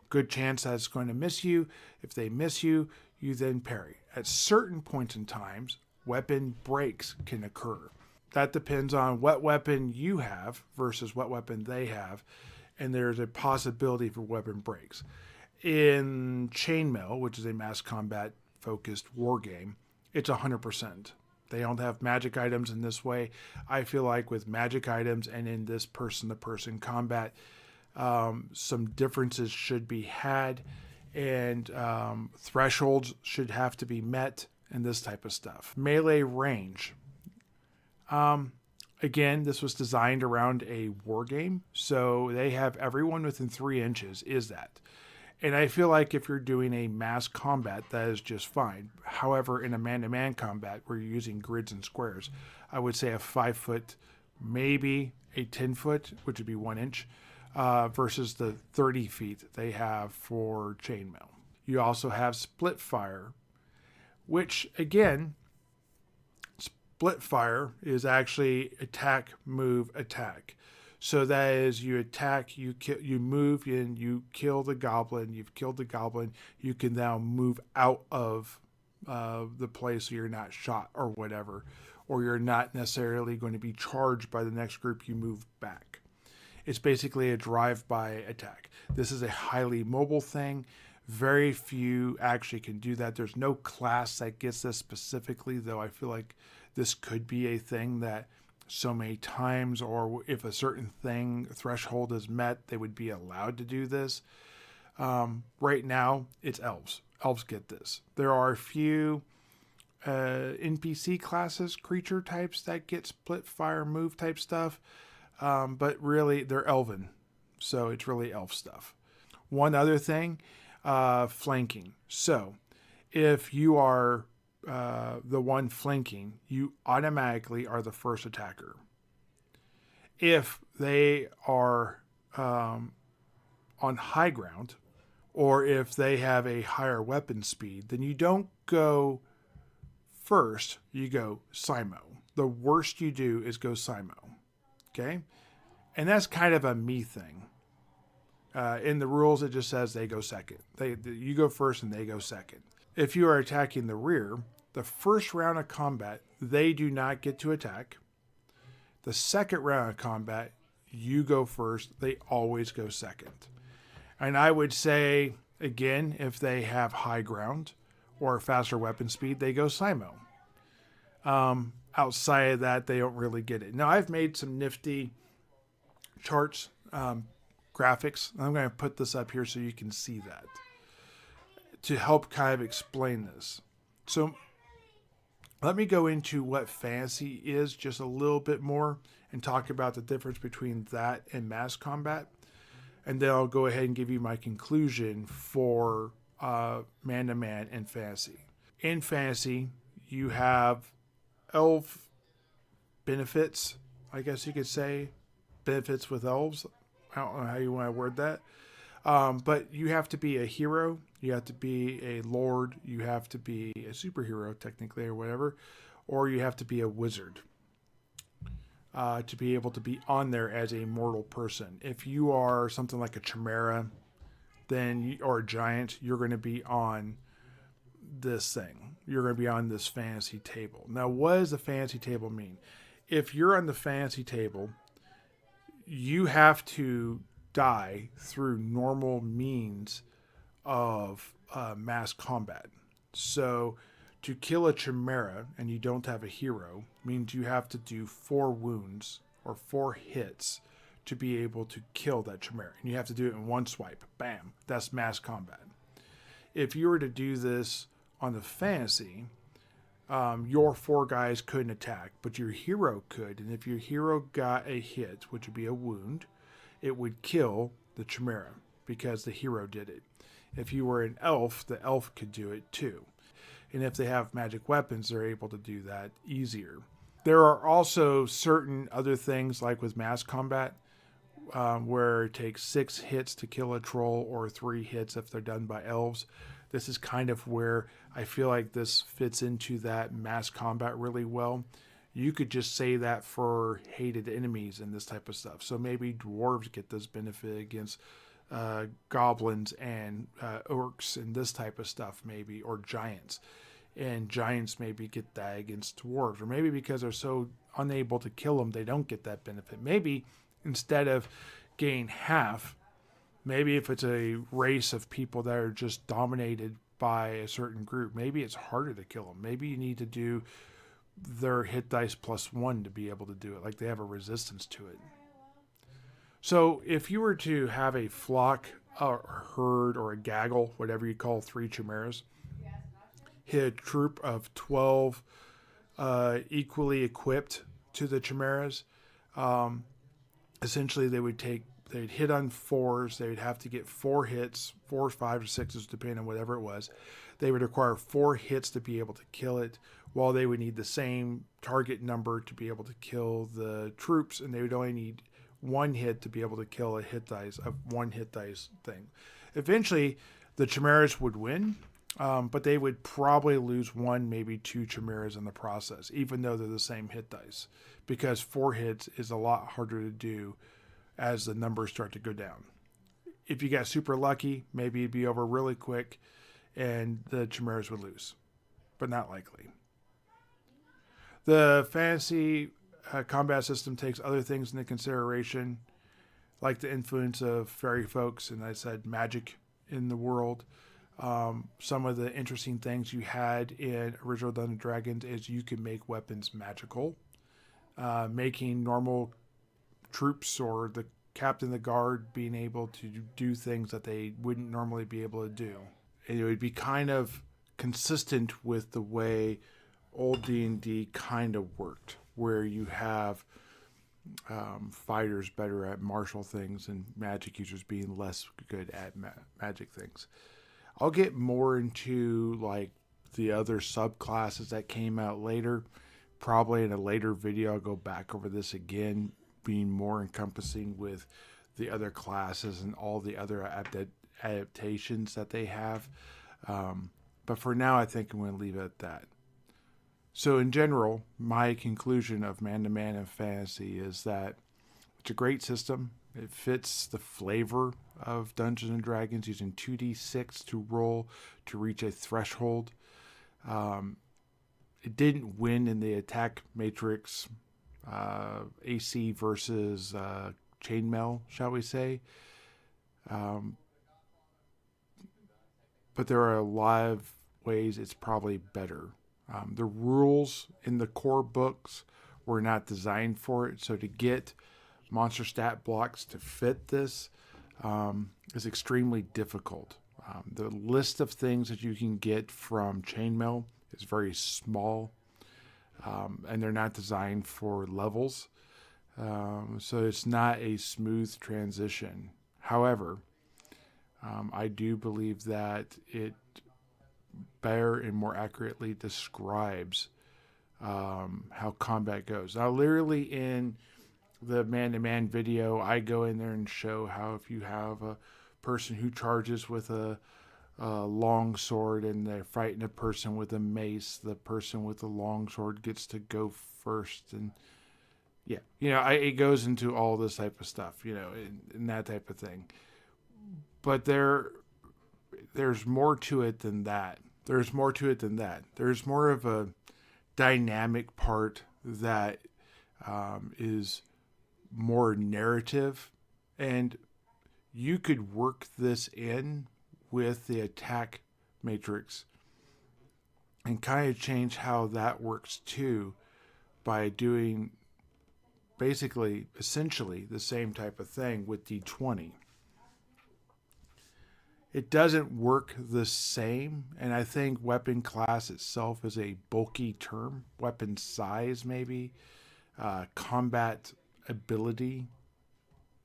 Good chance that's going to miss you. If they miss you, you then parry. At certain points in times, weapon breaks can occur. That depends on what weapon you have versus what weapon they have, and there's a possibility for weapon breaks. In Chainmail, which is a mass combat focused war game, it's 100%. They don't have magic items in this way. I feel like with magic items and in this person-to-person combat, some differences should be had, and thresholds should have to be met, and this type of stuff. Melee range. Again, this was designed around a war game, so they have everyone within 3 inches is that. And I feel like if you're doing a mass combat, that is just fine. However, in a man-to-man combat where you're using grids and squares, I would say a 5 foot, maybe a 10 foot, which would be 1 inch, versus the 30 feet they have for chainmail. You also have split fire, which again, split fire is actually attack, move, attack. So that is, you attack, you move, and you kill the goblin. You've killed the goblin. You can now move out of the place so you're not shot or whatever, or you're not necessarily going to be charged by the next group. You move back. It's basically a drive-by attack. This is a highly mobile thing. Very few actually can do that. There's no class that gets this specifically, though I feel like this could be a thing that so many times, or if a certain thing threshold is met, they would be allowed to do this. Right now, it's elves. Elves get this. There are a few NPC classes, creature types that get split fire move type stuff, but really they're elven, so it's really elf stuff. One other thing, flanking. So if you are the one flanking, you automatically are the first attacker. If they are on high ground, or if they have a higher weapon speed, then you don't go first, you go Simo. The worst you do is go Simo. Okay? And that's kind of a me thing. In the rules, it just says they go second. You go first and they go second. If you are attacking the rear, the first round of combat, they do not get to attack. The second round of combat, you go first. They always go second. And I would say, again, if they have high ground or faster weapon speed, they go CHAINMAIL. Outside of that, they don't really get it. Now, I've made some nifty charts, graphics. I'm going to put this up here so you can see that to help kind of explain this. So let me go into what fantasy is just a little bit more and talk about the difference between that and mass combat. And then I'll go ahead and give you my conclusion for man-to-man and fantasy. In fantasy, you have elf benefits, I guess you could say. Benefits with elves. I don't know how you want to word that. But you have to be a hero. You have to be a lord. You have to be a superhero, technically, or whatever. Or you have to be a wizard to be able to be on there as a mortal person. If you are something like a chimera or a giant, you're going to be on this thing. You're going to be on this fantasy table. Now, what does the fantasy table mean? If you're on the fantasy table, you have to die through normal means of mass combat. So to kill a chimera and you don't have a hero means you have to do 4 wounds or 4 hits to be able to kill that chimera. And you have to do it in one swipe. Bam. That's mass combat. If you were to do this on the fantasy, your 4 guys couldn't attack, but your hero could. And if your hero got a hit, which would be a wound, it would kill the chimera because the hero did it. If you were an elf, the elf could do it too. And if they have magic weapons, they're able to do that easier. There are also certain other things, like with mass combat, where it takes 6 hits to kill a troll or 3 hits if they're done by elves. This is kind of where I feel like this fits into that mass combat really well. You could just say that for hated enemies and this type of stuff. So maybe dwarves get this benefit against goblins and orcs and this type of stuff, maybe, or giants. And giants maybe get that against dwarves, or maybe because they're so unable to kill them, they don't get that benefit. Maybe instead of getting half, maybe if it's a race of people that are just dominated by a certain group, maybe it's harder to kill them. Maybe you need to do their hit dice +1 to be able to do it, like they have a resistance to it. So if you were to have a flock or a herd or a gaggle, whatever you call 3 chimeras, hit a troop of 12 equally equipped to the chimeras, essentially they'd hit on 4s. They would have to get 4 hits, 4, 5, or 6s, depending on whatever it was. They would require 4 hits to be able to kill it, while they would need the same target number to be able to kill the troops, and they would only need 1 hit to be able to kill a 1 hit dice thing. Eventually, the chimeras would win, but they would probably lose 1, maybe 2 chimeras in the process, even though they're the same hit dice, because 4 hits is a lot harder to do as the numbers start to go down. If you got super lucky, maybe it'd be over really quick and the chimeras would lose, but not likely. The fantasy combat system takes other things into consideration, like the influence of fairy folks, and I said magic in the world. Some of the interesting things you had in original Dungeons & Dragons is you could make weapons magical, making normal troops or the captain of the guard being able to do things that they wouldn't normally be able to do. And it would be kind of consistent with the way old D&D kind of worked, where you have fighters better at martial things and magic users being less good at magic things. I'll get more into like the other subclasses that came out later. Probably in a later video, I'll go back over this again, being more encompassing with the other classes and all the other adaptations that they have. But for now, I think I'm going to leave it at that. So in general, my conclusion of man-to-man and fantasy is that it's a great system. It fits the flavor of Dungeons and Dragons, using 2d6 to roll to reach a threshold. It didn't win in the Attack Matrix AC versus Chainmail, shall we say. But there are a lot of ways it's probably better. The rules in the core books were not designed for it, so to get monster stat blocks to fit this is extremely difficult. The list of things that you can get from Chainmail is very small, and they're not designed for levels, so it's not a smooth transition. However, I do believe that it better and more accurately describes how combat goes. Now, literally in the man-to-man video, I go in there and show how if you have a person who charges with a long sword and they're fighting a person with a mace, the person with the long sword gets to go first. And yeah, it goes into all this type of stuff, and that type of thing. But there's more to it than that. There's more more of a dynamic part that is more narrative, and you could work this in with the Attack Matrix and kind of change how that works too by doing essentially the same type of thing with D20. It doesn't work the same, and I think weapon class itself is a bulky term. Weapon size, maybe. Combat ability.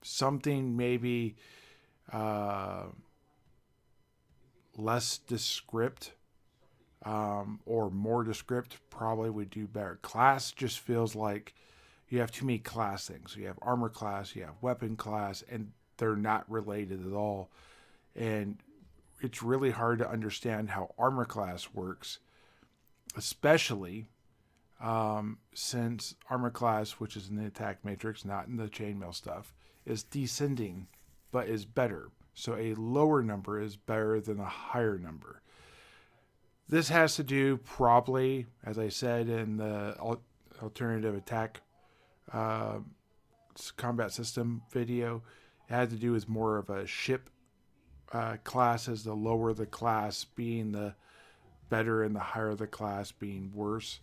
Something maybe less descript or more descript probably would do better. Class just feels like you have too many class things. You have armor class, you have weapon class, and they're not related at all. And it's really hard to understand how armor class works, especially since armor class, which is in the Attack Matrix, not in the Chainmail stuff, is descending, but is better. So a lower number is better than a higher number. This has to do probably, as I said in the alternative attack combat system video, it had to do with more of a ship classes, the lower the class being the better and the higher the class being worse.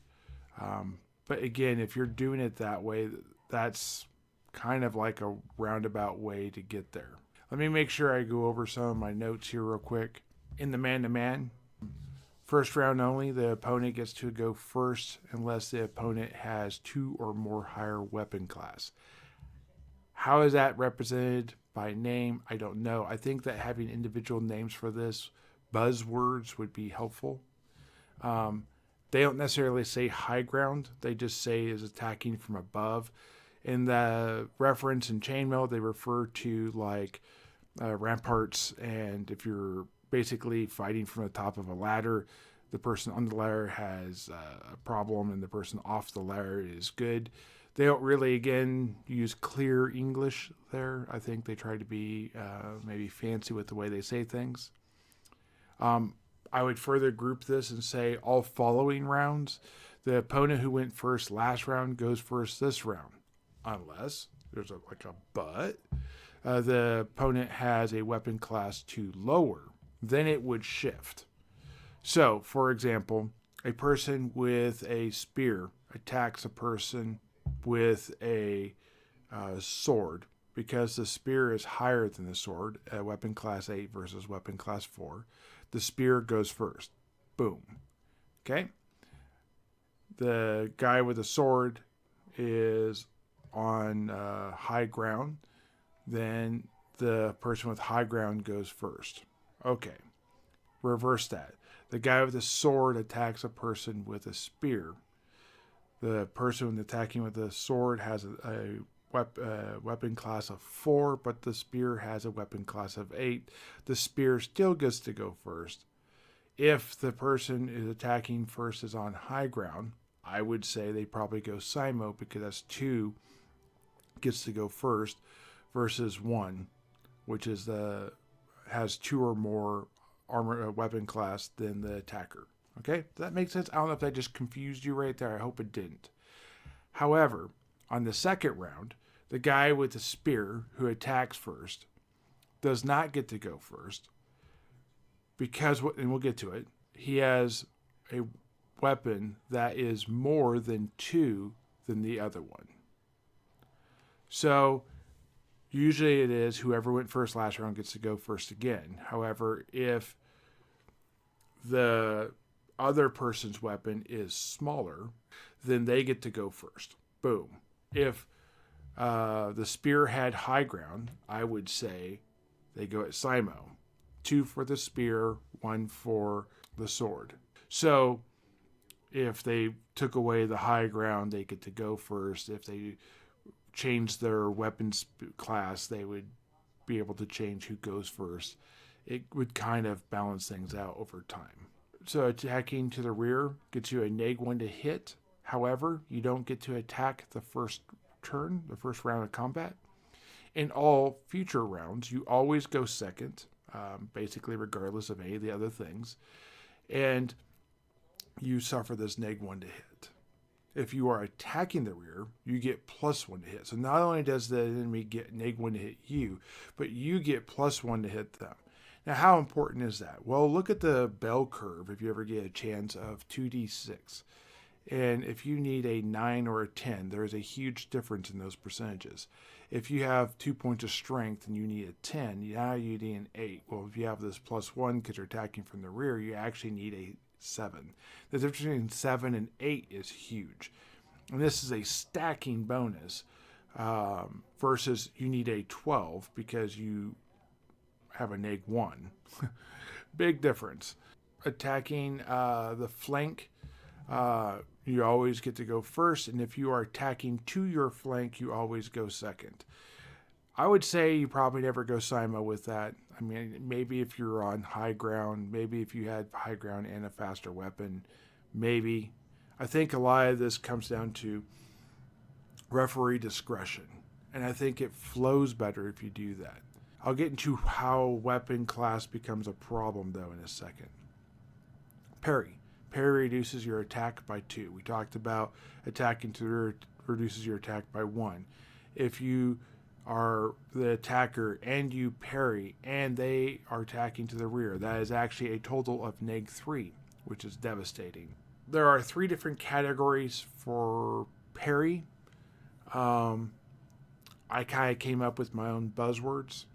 But again, if you're doing it that way, that's kind of like a roundabout way to get there. Let me make sure I go over some of my notes here real quick. In the man-to-man, first round only, the opponent gets to go first unless the opponent has 2 or more higher weapon class. How is that represented by name? I don't know. I think that having individual names for this, buzzwords, would be helpful. They don't necessarily say high ground. They just say is attacking from above. In the reference in Chainmail, they refer to like ramparts, and if you're basically fighting from the top of a ladder, the person on the ladder has a problem and the person off the ladder is good. They don't really, again, use clear English there. I think they try to be maybe fancy with the way they say things. I would further group this and say all following rounds, the opponent who went first last round goes first this round. Unless there's a but. The opponent has a weapon class 2 lower. Then it would shift. So, for example, a person with a spear attacks a person with a sword. Because the spear is higher than the sword, at weapon class 8 versus weapon class 4, the spear goes first. Boom. Okay? The guy with the sword is on high ground. Then the person with high ground goes first. Okay. Reverse that. The guy with the sword attacks a person with a spear. The person attacking with the sword has a weapon class of 4, but the spear has a weapon class of 8. The spear still gets to go first. If the person is attacking first is on high ground, I would say they probably go Simo, because that's 2 gets to go first versus 1. which is has 2 or more armor weapon class than the attacker. Okay, does that make sense? I don't know if that just confused you right there. I hope it didn't. However, on the second round, the guy with the spear who attacks first does not get to go first because, and we'll get to it, he has a weapon that is more than 2 than the other one. So usually it is whoever went first last round gets to go first again. However, if the other person's weapon is smaller, then they get to go first. Boom. If the spear had high ground, I would say they go at CHAINMAIL. 2 for the spear, 1 for the sword. So if they took away the high ground, they get to go first. If they changed their weapons class, they would be able to change who goes first. It would kind of balance things out over time. So attacking to the rear gets you a -1 to hit. However, you don't get to attack the first turn, the first round of combat. In all future rounds, you always go second, basically regardless of any of the other things. And you suffer this -1 to hit. If you are attacking the rear, you get +1 to hit. So not only does the enemy get -1 to hit you, but you get +1 to hit them. Now, how important is that? Well, look at the bell curve if you ever get a chance of 2d6. And if you need a 9 or a 10, there is a huge difference in those percentages. If you have 2 points of strength and you need a 10, now you need an 8. Well, if you have this +1 because you're attacking from the rear, you actually need a 7. The difference between 7 and 8 is huge. And this is a stacking bonus versus you need a 12 because you have a -1. Big difference. Attacking the flank, you always get to go first. And if you are attacking to your flank, you always go second. I would say you probably never go CHAINMAIL with that. I mean, maybe if you're on high ground, maybe if you had high ground and a faster weapon, maybe. I think a lot of this comes down to referee discretion. And I think it flows better if you do that. I'll get into how weapon class becomes a problem, though, in a second. Parry. Parry reduces your attack by 2. We talked about attacking to the rear reduces your attack by 1. If you are the attacker and you parry and they are attacking to the rear, that is actually a total of -3, which is devastating. There are 3 different categories for parry. I kind of came up with my own buzzwords.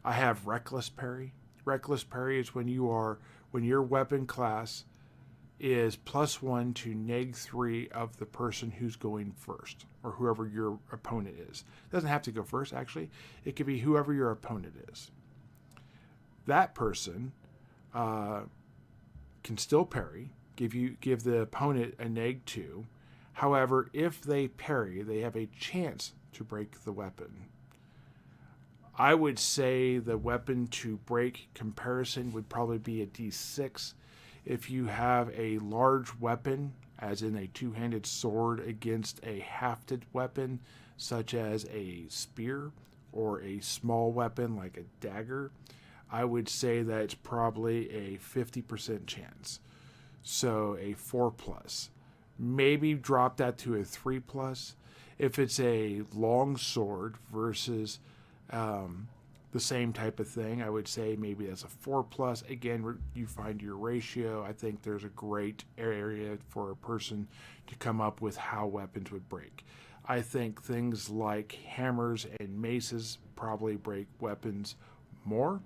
I have reckless parry. Reckless parry is when your weapon class is +1 to -3 of the person who's going first, or whoever your opponent is. It doesn't have to go first, actually. It could be whoever your opponent is. That person can still parry, give the opponent a -2. However, if they parry, they have a chance to break the weapon. I would say the weapon to break comparison would probably be a D6. If you have a large weapon, as in a 2-handed sword against a hafted weapon, such as a spear, or a small weapon like a dagger, I would say that it's probably a 50% chance. So a 4+. Maybe drop that to a 3+. If it's a long sword versus the same type of thing, I would say maybe that's a 4+. Again, you find your ratio. I think there's a great area for a person to come up with how weapons would break. I think things like hammers and maces probably break weapons more.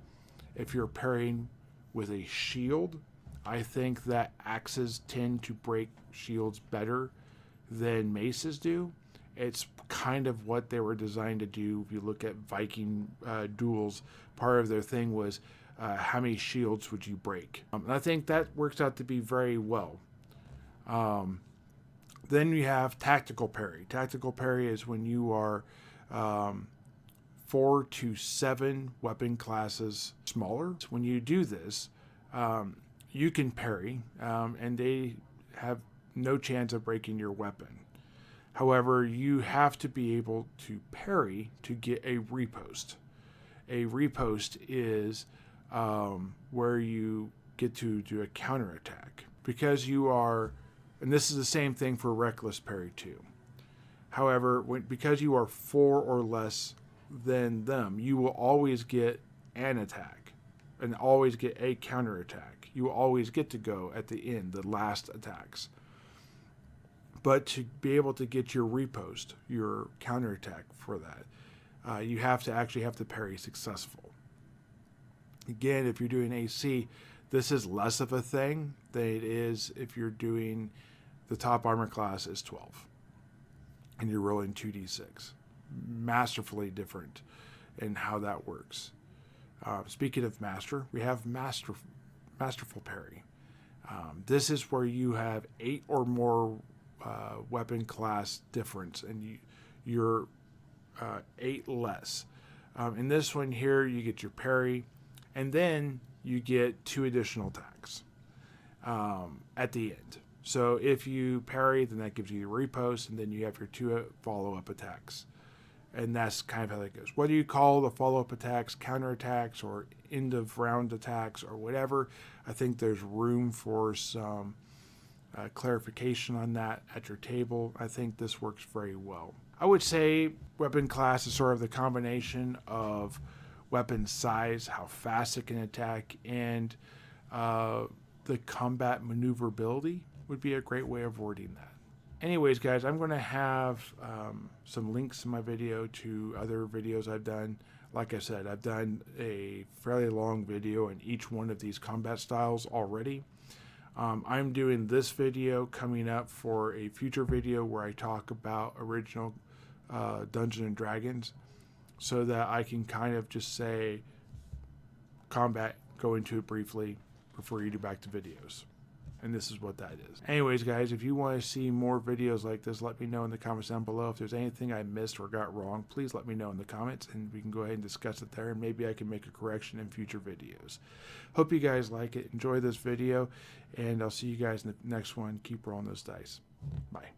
If you're parrying with a shield, I think that axes tend to break shields better than maces do. It's kind of what they were designed to do. If you look at Viking duels, part of their thing was how many shields would you break? And I think that works out to be very well. Then you have tactical parry. Tactical parry is when you are 4 to 7 weapon classes smaller. When you do this, you can parry, and they have no chance of breaking your weapon. However, you have to be able to parry to get a riposte. A riposte is where you get to do a counterattack. Because you are, and this is the same thing for reckless parry too. However, because you are 4 or less than them, you will always get an attack and always get a counterattack. You will always get to go at the end, the last attacks. But to be able to get your riposte, your counterattack for that, you have to parry successful. Again, if you're doing AC, this is less of a thing than it is if you're doing the top armor class is 12 and you're rolling 2d6. Masterfully different in how that works. Speaking of master, we have masterful parry. This is where you have 8 or more weapon class difference, and you're 8 less. In this one here, you get your parry, and then you get 2 additional attacks at the end. So if you parry, then that gives you your riposte, and then you have your 2 follow-up attacks. And that's kind of how that goes. Whether you call the follow-up attacks counterattacks or end-of-round attacks or whatever, I think there's room for some clarification on that at your table. I think this works very well. I would say weapon class is sort of the combination of weapon size, how fast it can attack, and the combat maneuverability would be a great way of wording that. Anyways, guys, I'm going to have some links in my video to other videos I've done. Like I said, I've done a fairly long video in each one of these combat styles already. I'm doing this video coming up for a future video where I talk about original Dungeons and Dragons, so that I can kind of just say combat, go into it briefly before you do back to videos. And this is what that is. Anyways, guys, if you want to see more videos like this, let me know in the comments down below. If there's anything I missed or got wrong, please let me know in the comments, and we can go ahead and discuss it there, and maybe I can make a correction in future videos. Hope you guys like it. Enjoy this video, and I'll see you guys in the next one. Keep rolling those dice. Bye.